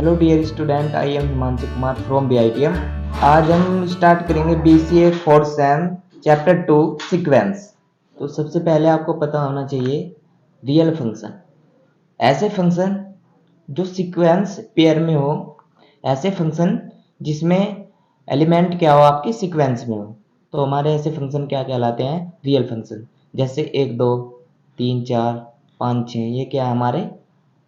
Hello dear student, I am Himanshu Kumar from BITM। आज हम start करेंगे BCA 4th same chapter 2 sequence. तो सबसे पहले आपको पता होना चाहिए रियल फंक्शन, ऐसे फंक्शन जो सीक्वेंस पेयर में हो, ऐसे फंक्शन जिसमें एलिमेंट क्या हो आपके सीक्वेंस में हो। तो हमारे ऐसे फंक्शन क्या कहलाते हैं? Real function. जैसे 1 2 3 4 5 6 ये क्या है? हमारे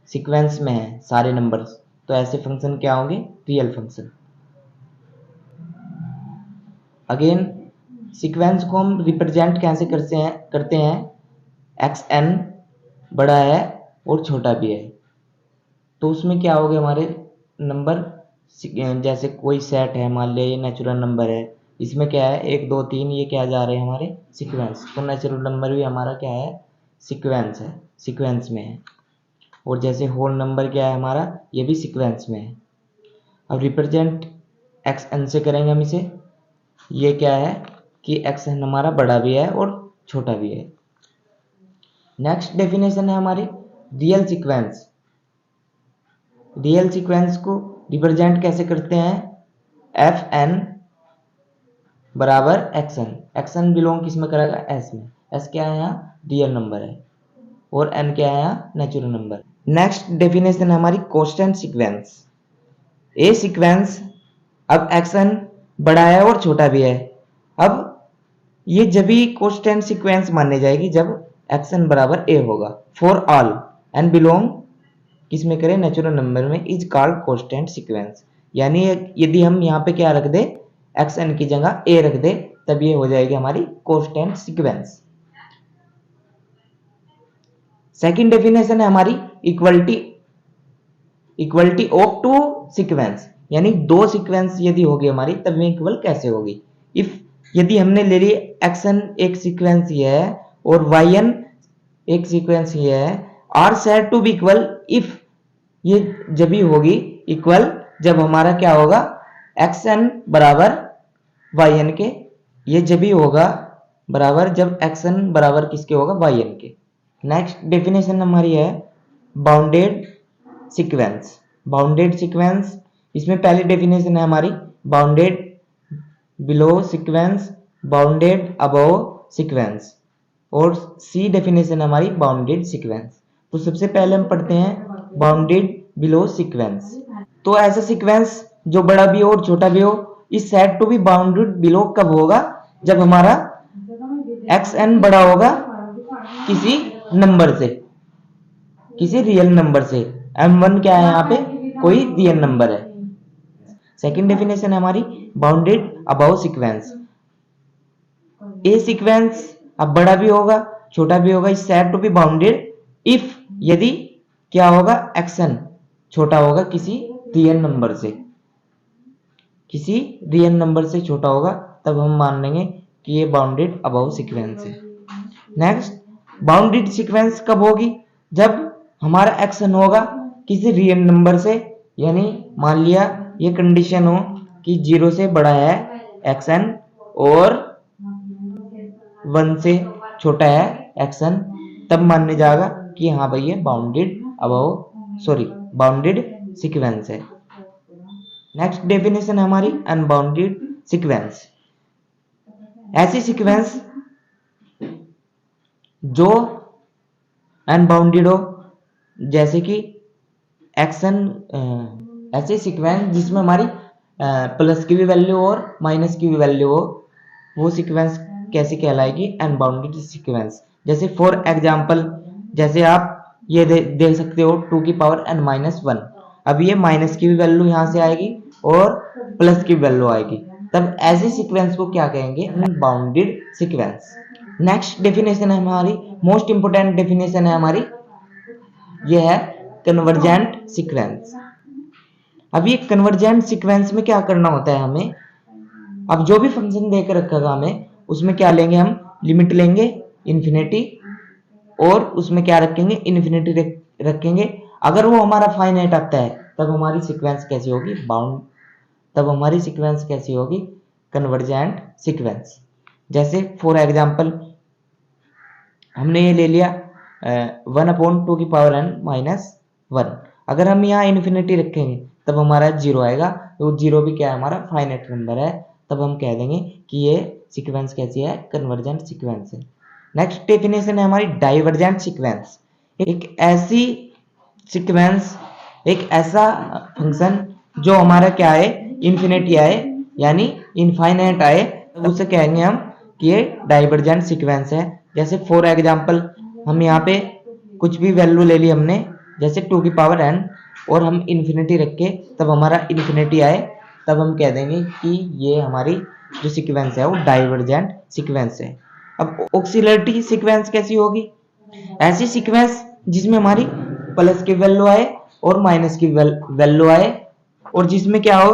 सीक्वेंस में है सारे नंबर्स। तो ऐसे फंक्शन क्या होंगे? Real function. अगेन सीक्वेंस को हम रिप्रेजेंट कैसे करते हैं एक्स एन बड़ा है और छोटा भी है। तो उसमें क्या होगा? हमारे नंबर जैसे कोई सेट है, मान लिया ये नेचुरल नंबर है, इसमें क्या है 1 2 3 ये क्या जा रहे हैं हमारे सीक्वेंस। तो नेचुरल नंबर भी हमारा क्या है? सीक्वेंस है, सीक्वेंस में है। और जैसे होल नंबर क्या है हमारा? ये भी सीक्वेंस में है। अब रिप्रेजेंट एक्स एन से करेंगे हम इसे। ये क्या है कि एक्स एन हमारा बड़ा भी है और छोटा भी है। नेक्स्ट डेफिनेशन है हमारी रियल सीक्वेंस। रियल सीक्वेंस को रिप्रेजेंट कैसे करते हैं? एफ एन बराबर X N. X N belong किस में करेगा? एस में। एस क्या है यहाँ? रियल नंबर है। और एन क्या है यहाँ? Natural number. नेक्स्ट डेफिनेशन है हमारी कांस्टेंट सीक्वेंस। ए सीक्वेंस, अब एक्स एन बड़ा है और छोटा भी है। अब ये जब भी कांस्टेंट सीक्वेंस माने जाएगी जब एक्स एन बराबर ए होगा। फॉर ऑल एन बिलोंग किस में करें? नेचुरल नंबर में, इज कॉल्ड कांस्टेंट सीक्वेंस। यानी यदि हम यहाँ पे क्या रख दे? एक्स एन की जगह ए रख दे, तब ये हो जाएगी हमारी कांस्टेंट सीक्वेंस। सेकंड डेफिनेशन है हमारी equality. Equality of two sequence, यानी दो सीक्वेंस यदि होगी हमारी तब में इक्वल कैसे होगी? इफ यदि हमने ले ली एक्स एन एक सीक्वेंस ये है और वाई एन एक सीक्वेंस ये है, are said to be equal if, ये जब भी होगी इक्वल जब हमारा क्या होगा? एक्स एन बराबर वाई एन के। ये जब भी होगा बराबर जब एक्स एन बराबर किसके होगा? वाई एन के। नेक्स्ट डेफिनेशन हमारी है बाउंडेड सीक्वेंस। बाउंडेड सीक्वेंस, इसमें पहली डेफिनेशन है हमारी bounded below sequence, bounded above sequence, और सी डेफिनेशन है हमारी बाउंडेड सीक्वेंस। तो सबसे पहले हम पढ़ते हैं बाउंडेड बिलो सीक्वेंस। तो ऐसा सीक्वेंस जो बड़ा भी हो और छोटा भी हो, is said to be bounded below कब होगा? जब हमारा एक्स एन बड़ा होगा किसी नंबर से, किसी रियल नंबर से। m1 क्या है यहाँ पे? कोई रियल नंबर है। सेकंड डेफिनेशन है हमारी bounded above sequence. A sequence अब बड़ा भी होगा छोटा भी होगा, is said to be bounded if, यदि क्या होगा? एक्सन छोटा होगा किसी रियल नंबर से, किसी रियल नंबर से छोटा होगा, तब हम मान लेंगे कि ये बाउंडेड अबव सीक्वेंस है। नेक्स्ट बाउंडेड सीक्वेंस कब होगी? जब हमारा एक्शन होगा किसी रियल नंबर से, यानी मान लिया ये कंडीशन हो कि 0 से बड़ा है एक्शन और 1 से छोटा है एक्शन, तब मानने जाएगा कि हाँ भाई ये बाउंडेड बाउंडेड सीक्वेंस है। नेक्स्ट डेफिनेशन है हमारी अनबाउंडेड सीक्वेंस। ऐसी सीक्वेंस जो अनबाउंडेड हो, जैसे कि एक्शन, ऐसे सीक्वेंस जिसमें हमारी प्लस की भी वैल्यू और माइनस की भी वैल्यू हो, वो सीक्वेंस कैसी कहलाएगी? Unbounded sequence. जैसे फॉर एग्जांपल, जैसे आप ये देख सकते हो 2 की पावर n माइनस 1। अब ये माइनस की भी वैल्यू यहाँ से आएगी और प्लस की वैल्यू आएगी, तब ऐसे सीक्वेंस को क्या कहेंगे? Unbounded sequence. नेक्स्ट डेफिनेशन है हमारी, मोस्ट इंपोर्टेंट डेफिनेशन है हमारी, ये है कन्वर्जेंट सीक्वेंस। अब ये कन्वर्जेंट सीक्वेंस में क्या करना होता है हमें? अब जो भी फंक्शन देकर रखेगा हमें, उसमें क्या लेंगे हम? लिमिट लेंगे इन्फिनिटी, और उसमें क्या रखेंगे? इन्फिनिटी रखेंगे। अगर वो हमारा फाइनाइट आता है तब हमारी सीक्वेंस कैसी होगी? बाउंड। तब हमारी सीक्वेंस कैसी होगी? Convergent sequence. जैसे फॉर एग्जांपल हमने ये ले लिया 1/2 की पावर n माइनस 1। अगर हम यहाँ इन्फिनिटी रखेंगे तब हमारा 0 आएगा, तो 0 भी क्या है, हमारा फाइनाइट नंबर है, तब हम कह देंगे कि ये सीक्वेंस कैसी है, कन्वर्जेंट सीक्वेंस है। नेक्स्ट डेफिनेशन है हमारी डाइवर्जेंट सीक्वेंस। एक ऐसी सीक्वेंस, एक ऐसा फंक्शन जो हमारा क्या है, इन्फिनिटी आए यानी इनफाइनाइट आए, तब उसे कहेंगे हम कि ये डाइवर्जेंट सीक्वेंस है। जैसे फॉर एग्जांपल हम यहाँ पे कुछ भी वैल्यू ले ली हमने, जैसे 2 की पावर n, और हम इन्फिनिटी रख के तब हमारा इन्फिनिटी आए, तब हम कह देंगे कि ये हमारी जो सीक्वेंस है वो डाइवर्जेंट सीक्वेंस है। अब ऑक्सिलरी सीक्वेंस कैसी होगी? ऐसी सीक्वेंस जिसमें हमारी प्लस की वैल्यू आए और माइनस की वैल्यू आए, और जिसमें क्या हो,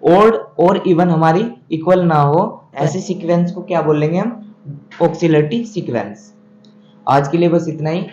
ओड और इवन हमारी इक्वल ना हो, ऐसी सीक्वेंस को क्या बोलेंगे हम? Auxiliary sequence. आज के लिए बस इतना ही।